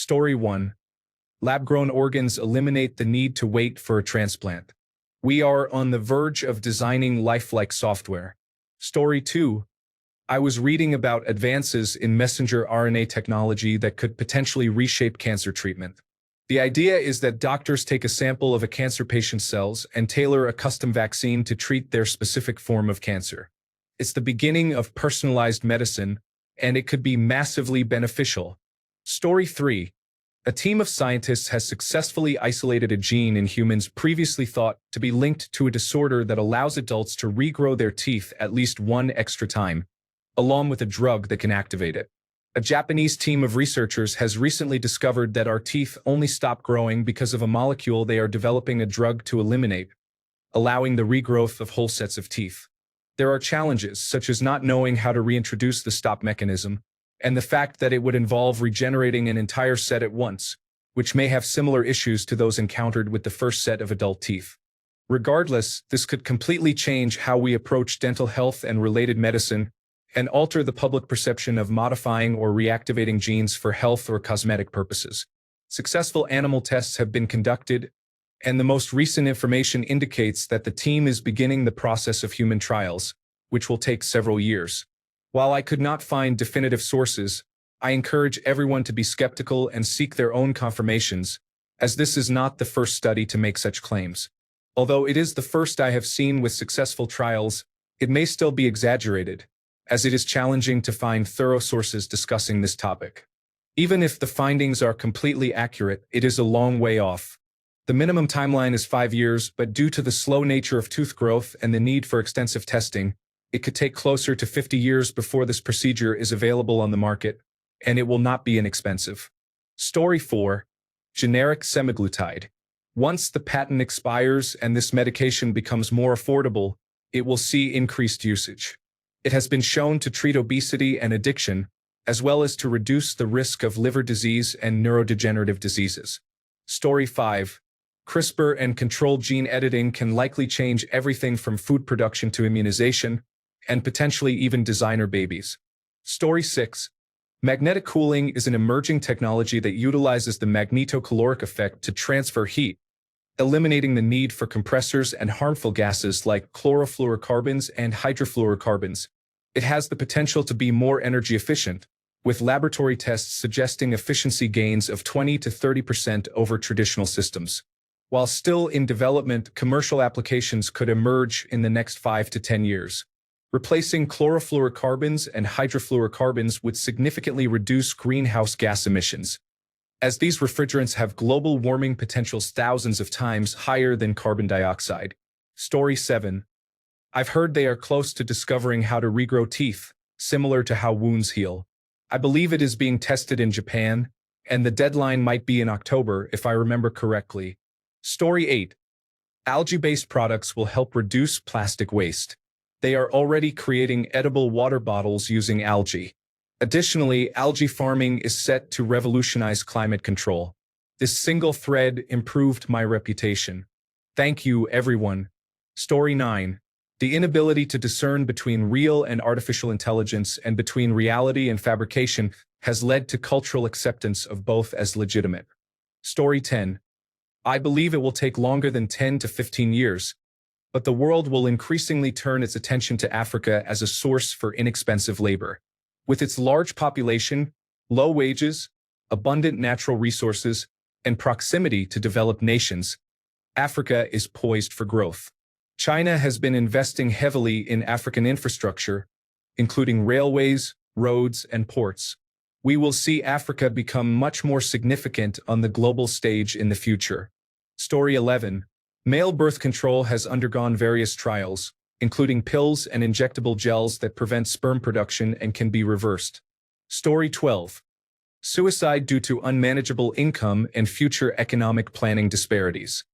Story 1. Lab-grown organs eliminate the need to wait for a transplant. We are on the verge of designing lifelike software. Story 2. I was reading about advances in messenger RNA technology that could potentially reshape cancer treatment. The idea is that doctors take a sample of a cancer patient's cells and tailor a custom vaccine to treat their specific form of cancer. It's the beginning of personalized medicine, and it could be massively beneficial. Story 3. A team of scientists has successfully isolated a gene in humans previously thought to be linked to a disorder that allows adults to regrow their teeth at least one extra time, along with a drug that can activate it. A Japanese team of researchers has recently discovered that our teeth only stop growing because of a molecule they are developing a drug to eliminate, allowing the regrowth of whole sets of teeth. There are challenges, such as not knowing how to reintroduce the stop mechanism, and the fact that it would involve regenerating an entire set at once, which may have similar issues to those encountered with the first set of adult teeth. Regardless, this could completely change how we approach dental health and related medicine, and alter the public perception of modifying or reactivating genes for health or cosmetic purposes. Successful animal tests have been conducted, and the most recent information indicates that the team is beginning the process of human trials, which will take several years. While I could not find definitive sources, I encourage everyone to be skeptical and seek their own confirmations, as this is not the first study to make such claims. Although it is the first I have seen with successful trials, it may still be exaggerated, as it is challenging to find thorough sources discussing this topic. Even if the findings are completely accurate, it is a long way off. The minimum timeline is 5 years, but due to the slow nature of tooth growth and the need for extensive testing, it could take closer to 50 years before this procedure is available on the market, and it will not be inexpensive. Story 4. Generic semaglutide. Once the patent expires and this medication becomes more affordable, it will see increased usage. It has been shown to treat obesity and addiction, as well as to reduce the risk of liver disease and neurodegenerative diseases. Story 5. CRISPR and controlled gene editing can likely change everything from food production to immunization, and potentially even designer babies. Story 6. Magnetic cooling is an emerging technology that utilizes the magnetocaloric effect to transfer heat, eliminating the need for compressors and harmful gases like chlorofluorocarbons and hydrofluorocarbons. It has the potential to be more energy efficient, with laboratory tests suggesting efficiency gains of 20 to 30% over traditional systems. While still in development, commercial applications could emerge in the next 5 to 10 years. Replacing chlorofluorocarbons and hydrofluorocarbons would significantly reduce greenhouse gas emissions, as these refrigerants have global warming potentials thousands of times higher than carbon dioxide. Story 7. I've heard they are close to discovering how to regrow teeth, similar to how wounds heal. I believe it is being tested in Japan, and the deadline might be in October if I remember correctly. Story 8. Algae-based products will help reduce plastic waste. They are already creating edible water bottles using algae. Additionally, algae farming is set to revolutionize climate control. This single thread improved my reputation. Thank you, everyone. Story 9. The inability to discern between real and artificial intelligence and between reality and fabrication has led to cultural acceptance of both as legitimate. Story 10. I believe it will take longer than 10 to 15 years, but the world will increasingly turn its attention to Africa as a source for inexpensive labor. With its large population, low wages, abundant natural resources, and proximity to developed nations, Africa is poised for growth. China has been investing heavily in African infrastructure, including railways, roads, and ports. We will see Africa become much more significant on the global stage in the future. Story 11. Male birth control has undergone various trials, including pills and injectable gels that prevent sperm production and can be reversed. Story 12. Suicide due to unmanageable income and future economic planning disparities.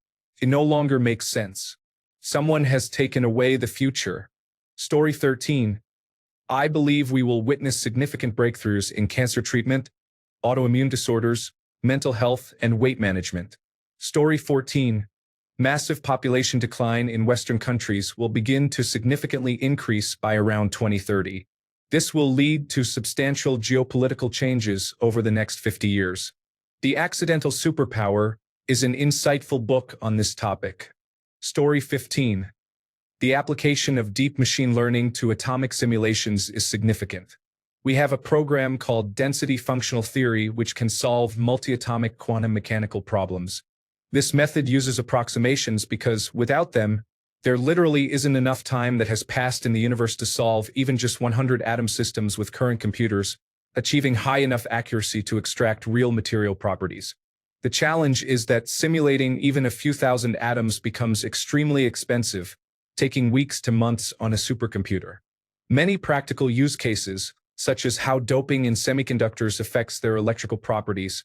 It no longer makes sense. Someone has taken away the future. Story 13. I believe we will witness significant breakthroughs in cancer treatment, autoimmune disorders, mental health, and weight management. Story 14. Massive population decline in Western countries will begin to significantly increase by around 2030. This will lead to substantial geopolitical changes over the next 50 years. The Accidental Superpower is an insightful book on this topic. Story 15. The application of deep machine learning to atomic simulations is significant. We have a program called density functional theory which can solve multi-atomic quantum mechanical problems. This method uses approximations because, without them, there literally isn't enough time that has passed in the universe to solve even just 100 atom systems with current computers, achieving high enough accuracy to extract real material properties. The challenge is that simulating even a few thousand atoms becomes extremely expensive, taking weeks to months on a supercomputer. Many practical use cases, such as how doping in semiconductors affects their electrical properties,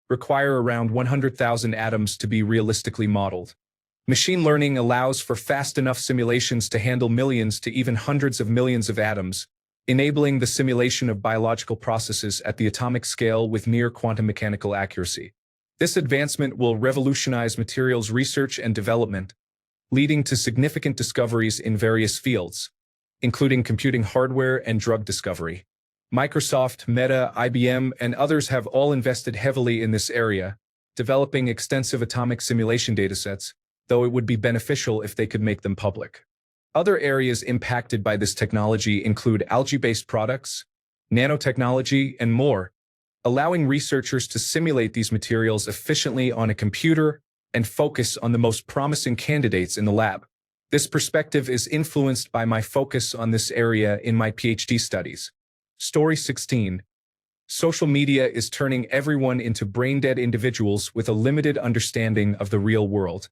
require around 100,000 atoms to be realistically modeled. Machine learning allows for fast enough simulations to handle millions to even hundreds of millions of atoms, enabling the simulation of biological processes at the atomic scale with near quantum mechanical accuracy. This advancement will revolutionize materials research and development, leading to significant discoveries in various fields, including computing hardware and drug discovery. Microsoft, Meta, IBM, and others have all invested heavily in this area, developing extensive atomic simulation datasets, though it would be beneficial if they could make them public. Other areas impacted by this technology include algae-based products, nanotechnology, and more, allowing researchers to simulate these materials efficiently on a computer and focus on the most promising candidates in the lab. This perspective is influenced by my focus on this area in my PhD studies. Story 16. Social media is turning everyone into brain-dead individuals with a limited understanding of the real world.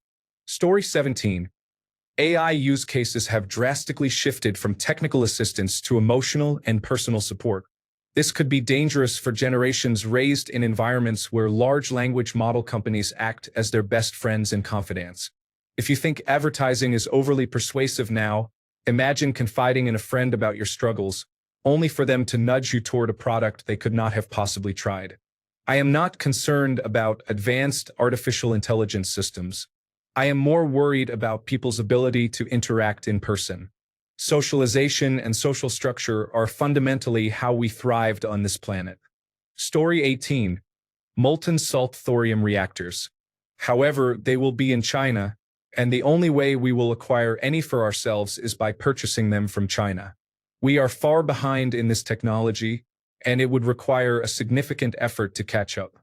Story 17. AI use cases have drastically shifted from technical assistance to emotional and personal support. This could be dangerous for generations raised in environments where large language model companies act as their best friends and confidants. If you think advertising is overly persuasive now, imagine confiding in a friend about your struggles, only for them to nudge you toward a product they could not have possibly tried. I am not concerned about advanced artificial intelligence systems. I am more worried about people's ability to interact in person. Socialization and social structure are fundamentally how we thrived on this planet. Story 18. Molten salt thorium reactors. However, they will be in China, and the only way we will acquire any for ourselves is by purchasing them from China. We are far behind in this technology, and it would require a significant effort to catch up.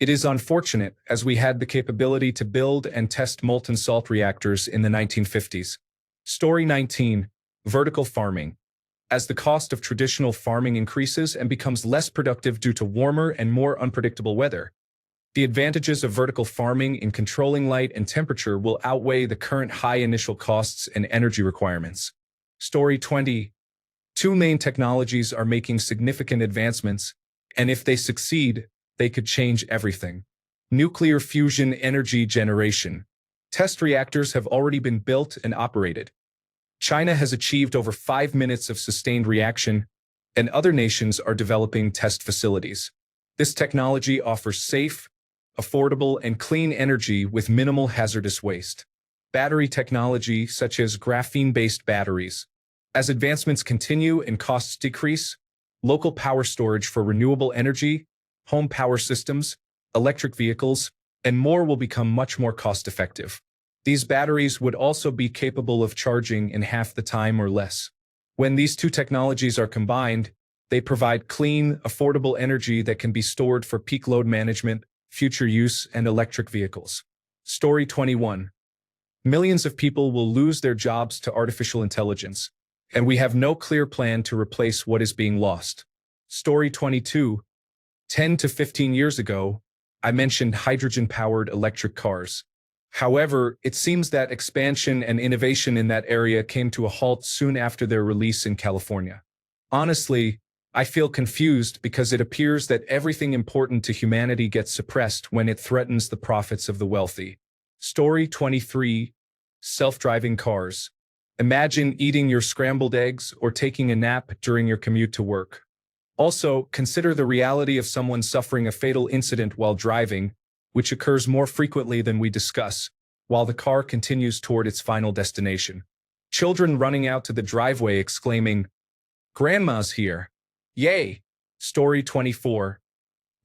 It is unfortunate, as we had the capability to build and test molten salt reactors in the 1950s. Story 19. Vertical farming. As the cost of traditional farming increases and becomes less productive due to warmer and more unpredictable weather, the advantages of vertical farming in controlling light and temperature will outweigh the current high initial costs and energy requirements. Story 20. Two main technologies are making significant advancements, and if they succeed, they could change everything. Nuclear fusion energy generation. Test reactors have already been built and operated. China has achieved over 5 minutes of sustained reaction, and other nations are developing test facilities. This technology offers safe, affordable, and clean energy with minimal hazardous waste. Battery technology, such as graphene-based batteries. As advancements continue and costs decrease, local power storage for renewable energy, home power systems, electric vehicles, and more will become much more cost-effective. These batteries would also be capable of charging in half the time or less. When these two technologies are combined, they provide clean, affordable energy that can be stored for peak load management, future use, and electric vehicles. Story 21. Millions of people will lose their jobs to artificial intelligence, and we have no clear plan to replace what is being lost. Story 22. 10 to 15 years ago, I mentioned hydrogen-powered electric cars. However, it seems that expansion and innovation in that area came to a halt soon after their release in California. Honestly, I feel confused because it appears that everything important to humanity gets suppressed when it threatens the profits of the wealthy. Story 23. Self-driving cars. Imagine eating your scrambled eggs or taking a nap during your commute to work. Also, consider the reality of someone suffering a fatal incident while driving, which occurs more frequently than we discuss, while the car continues toward its final destination. Children running out to the driveway exclaiming, "Grandma's here! Yay!" Story 24.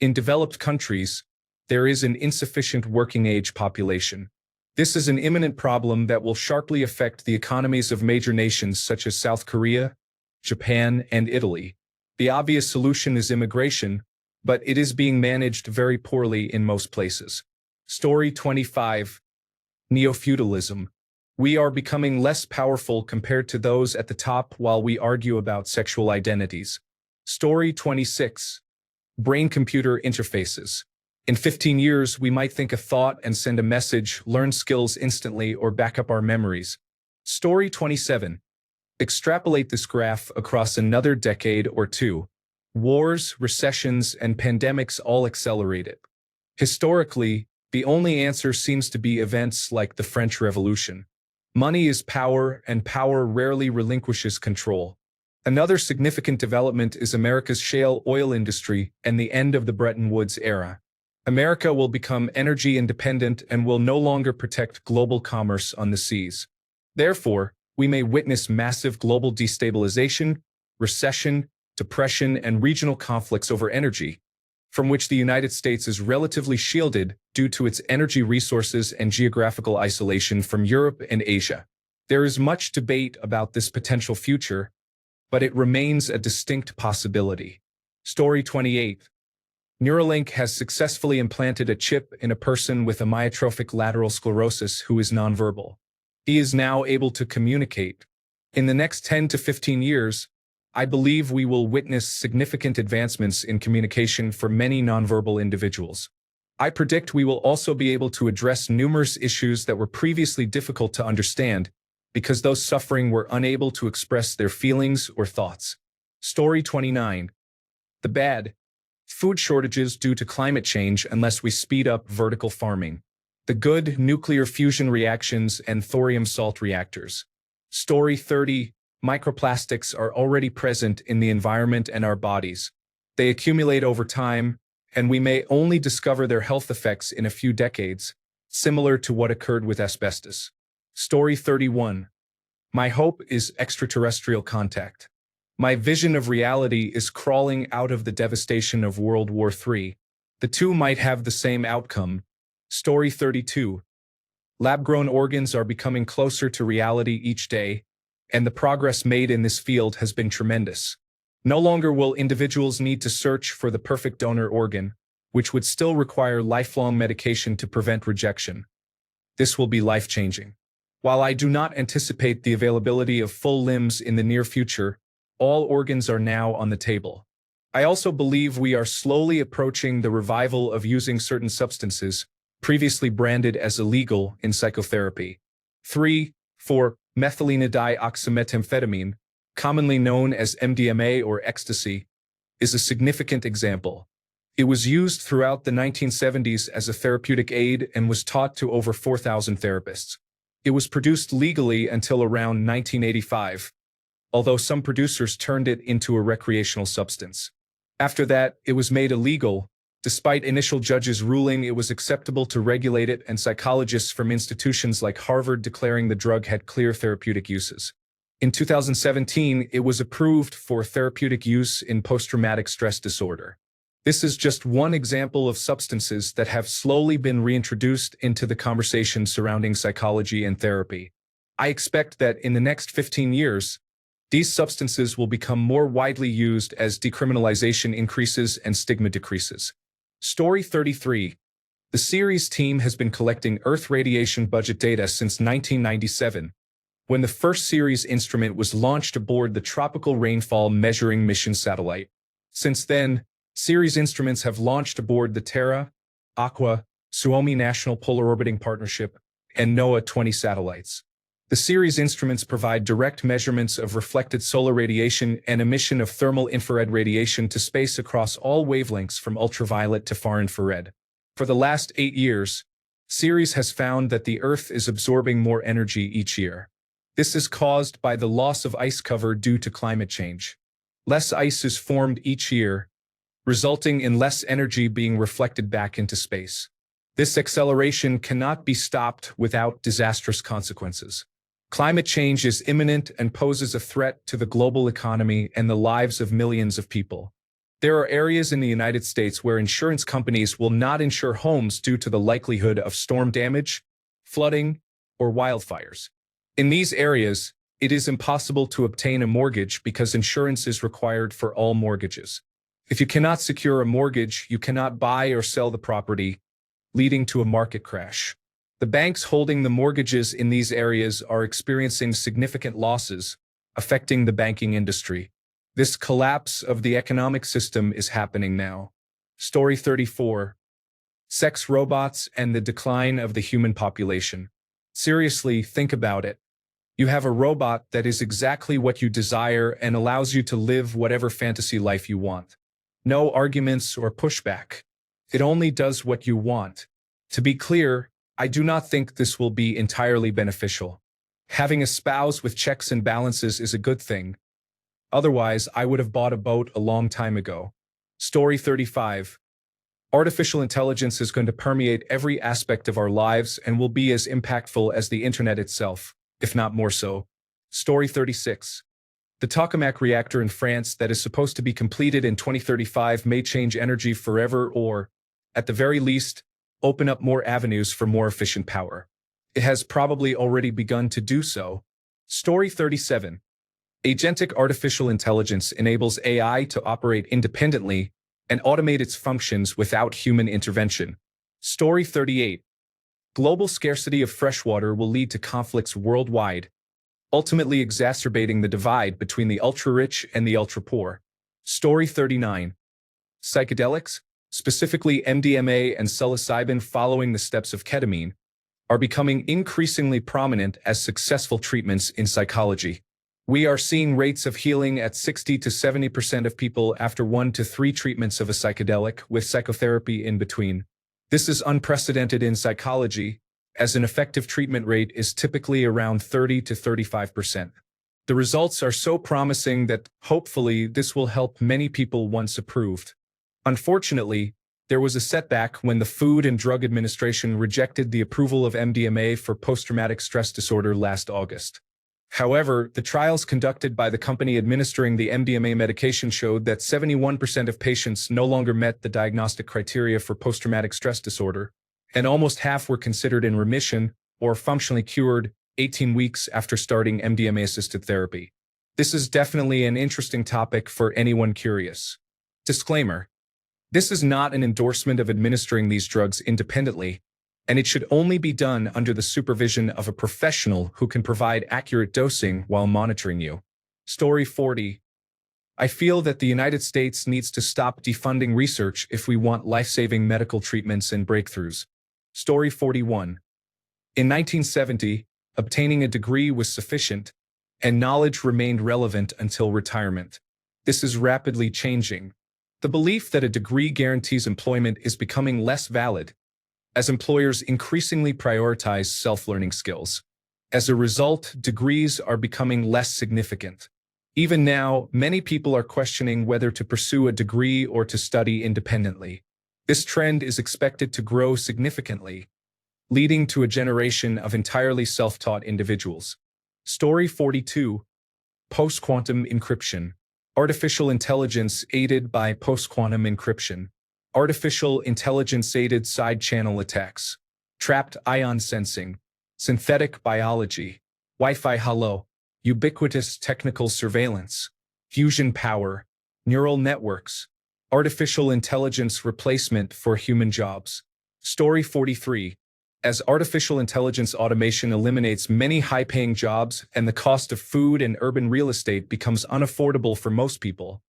In developed countries, there is an insufficient working-age population. This is an imminent problem that will sharply affect the economies of major nations such as South Korea, Japan, and Italy. The obvious solution is immigration, but it is being managed very poorly in most places. Story 25. Neo-feudalism. We are becoming less powerful compared to those at the top while we argue about sexual identities. Story 26. Brain-computer interfaces. In 15 years, we might think a thought and send a message, learn skills instantly, or back up our memories. Story 27. Extrapolate this graph across another decade or two. Wars, recessions, and pandemics all accelerate it. Historically, the only answer seems to be events like the French Revolution. Money is power, and power rarely relinquishes control. Another significant development is America's shale oil industry and the end of the Bretton Woods era. America will become energy independent and will no longer protect global commerce on the seas. Therefore, we may witness massive global destabilization, recession, depression, and regional conflicts over energy, from which the United States is relatively shielded due to its energy resources and geographical isolation from Europe and Asia. There is much debate about this potential future, but it remains a distinct possibility. Story 28. Neuralink has successfully implanted a chip in a person with amyotrophic lateral sclerosis who is nonverbal. He is now able to communicate. In the next 10 to 15 years, I believe we will witness significant advancements in communication for many nonverbal individuals. I predict we will also be able to address numerous issues that were previously difficult to understand because those suffering were unable to express their feelings or thoughts. Story 29. The bad. Food shortages due to climate change unless we speed up vertical farming. The good, nuclear fusion reactions and thorium salt reactors. Story 30. Microplastics are already present in the environment and our bodies. They accumulate over time, and we may only discover their health effects in a few decades, similar to what occurred with asbestos. Story 31. My hope is extraterrestrial contact. My vision of reality is crawling out of the devastation of World War III. The two might have the same outcome. Story 32. Lab-grown organs are becoming closer to reality each day, and the progress made in this field has been tremendous. No longer will individuals need to search for the perfect donor organ, which would still require lifelong medication to prevent rejection. This will be life-changing. While I do not anticipate the availability of full limbs in the near future, all organs are now on the table. I also believe we are slowly approaching the revival of using certain substances, previously branded as illegal, in psychotherapy. 3. 4. Methylenedioxymethamphetamine, commonly known as MDMA or ecstasy, is a significant example. It was used throughout the 1970s as a therapeutic aid and was taught to over 4,000 therapists. It was produced legally until around 1985. Although some producers turned it into a recreational substance. After that, it was made illegal, despite initial judges ruling it was acceptable to regulate it and psychologists from institutions like Harvard declaring the drug had clear therapeutic uses. In 2017, it was approved for therapeutic use in post-traumatic stress disorder. This is just one example of substances that have slowly been reintroduced into the conversation surrounding psychology and therapy. I expect that in the next 15 years, these substances will become more widely used as decriminalization increases and stigma decreases. Story 33. The series team has been collecting Earth radiation budget data since 1997, when the first series instrument was launched aboard the Tropical Rainfall Measuring Mission satellite. Since then, series instruments have launched aboard the Terra, Aqua, Suomi National Polar Orbiting Partnership, and NOAA 20 satellites. The series instruments provide direct measurements of reflected solar radiation and emission of thermal infrared radiation to space across all wavelengths from ultraviolet to far infrared. For the last 8 years, Ceres has found that the Earth is absorbing more energy each year. This is caused by the loss of ice cover due to climate change. Less ice is formed each year, resulting in less energy being reflected back into space. This acceleration cannot be stopped without disastrous consequences. Climate change is imminent and poses a threat to the global economy and the lives of millions of people. There are areas in the United States where insurance companies will not insure homes due to the likelihood of storm damage, flooding, or wildfires. In these areas, it is impossible to obtain a mortgage because insurance is required for all mortgages. If you cannot secure a mortgage, you cannot buy or sell the property, leading to a market crash. The banks holding the mortgages in these areas are experiencing significant losses, affecting the banking industry. This collapse of the economic system is happening now. Story 34. Sex robots and the decline of the human population. Seriously, think about it. You have a robot that is exactly what you desire and allows you to live whatever fantasy life you want. No arguments or pushback. It only does what you want. To be clear, I do not think this will be entirely beneficial. Having a spouse with checks and balances is a good thing. Otherwise, I would have bought a boat a long time ago. Story 35. Artificial intelligence is going to permeate every aspect of our lives and will be as impactful as the internet itself, if not more so. Story 36. The tokamak reactor in France that is supposed to be completed in 2035 may change energy forever or, at the very least, open up more avenues for more efficient power. It has probably already begun to do so. Story 37. Agentic artificial intelligence enables AI to operate independently and automate its functions without human intervention. Story 38. Global scarcity of freshwater will lead to conflicts worldwide, ultimately exacerbating the divide between the ultra-rich and the ultra-poor. Story 39. Psychedelics, specifically MDMA and psilocybin following the steps of ketamine, are becoming increasingly prominent as successful treatments in psychology. We are seeing rates of healing at 60 to 70% of people after 1 to 3 treatments of a psychedelic, with psychotherapy in between. This is unprecedented in psychology, as an effective treatment rate is typically around 30 to 35%. The results are so promising that, hopefully, this will help many people once approved. Unfortunately, there was a setback when the Food and Drug Administration rejected the approval of MDMA for post-traumatic stress disorder last August. However, the trials conducted by the company administering the MDMA medication showed that 71% of patients no longer met the diagnostic criteria for post-traumatic stress disorder, and almost half were considered in remission or functionally cured 18 weeks after starting MDMA-assisted therapy. This is definitely an interesting topic for anyone curious. Disclaimer: this is not an endorsement of administering these drugs independently, and it should only be done under the supervision of a professional who can provide accurate dosing while monitoring you. Story 40. I feel that the United States needs to stop defunding research if we want life-saving medical treatments and breakthroughs. Story 41. In 1970, obtaining a degree was sufficient, and knowledge remained relevant until retirement. This is rapidly changing. The belief that a degree guarantees employment is becoming less valid, as employers increasingly prioritize self-learning skills. As a result, degrees are becoming less significant. Even now, many people are questioning whether to pursue a degree or to study independently. This trend is expected to grow significantly, leading to a generation of entirely self-taught individuals. Story 42. Post-quantum encryption. Artificial intelligence aided by post-quantum encryption. Artificial intelligence-aided side-channel attacks. Trapped ion sensing. Synthetic biology. Wi-Fi halo. Ubiquitous technical surveillance. Fusion power. Neural networks. Artificial intelligence replacement for human jobs. Story 43. As artificial intelligence automation eliminates many high-paying jobs and the cost of food and urban real estate becomes unaffordable for most people,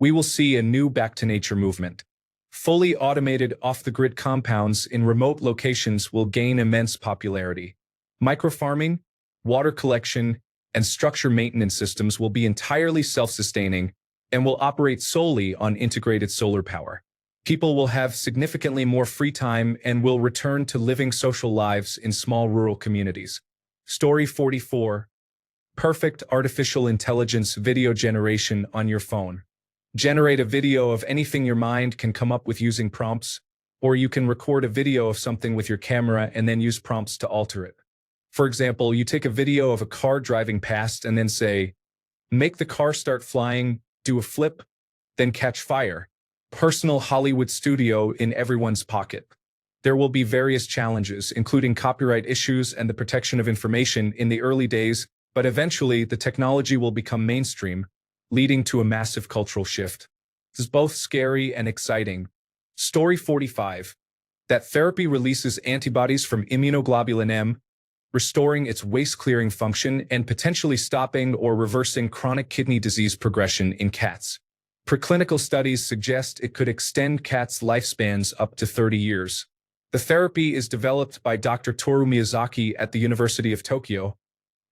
we will see a new back-to-nature movement. Fully automated off-the-grid compounds in remote locations will gain immense popularity. Microfarming, water collection, and structure maintenance systems will be entirely self-sustaining and will operate solely on integrated solar power. People will have significantly more free time and will return to living social lives in small rural communities. Story 44. Perfect artificial intelligence video generation on your phone. Generate a video of anything your mind can come up with using prompts, or you can record a video of something with your camera and then use prompts to alter it. For example, you take a video of a car driving past and then say, "Make the car start flying, do a flip, then catch fire." personal Hollywood studio in everyone's pocket. There will be various challenges, including copyright issues and the protection of information in the early days, but eventually the technology will become mainstream, leading to a massive cultural shift. This is both scary and exciting. Story 45. That therapy releases antibodies from immunoglobulin M, restoring its waste-clearing function and potentially stopping or reversing chronic kidney disease progression in cats. Preclinical studies suggest it could extend cats' lifespans up to 30 years. The therapy is developed by Dr. Toru Miyazaki at the University of Tokyo,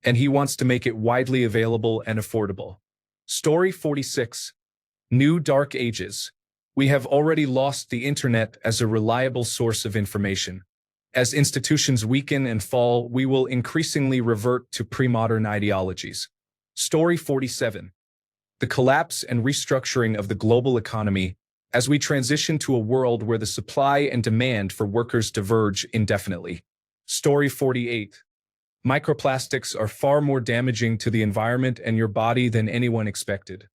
and he wants to make it widely available and affordable. Story 46. New Dark Ages. We have already lost the internet as a reliable source of information. As institutions weaken and fall, we will increasingly revert to pre-modern ideologies. Story 47. The collapse and restructuring of the global economy as we transition to a world where the supply and demand for workers diverge indefinitely. Story 48. Microplastics are far more damaging to the environment and your body than anyone expected.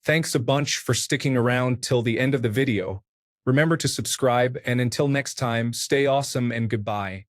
Thanks a bunch for sticking around till the end of the video. Remember to subscribe, and until next time, stay awesome and goodbye.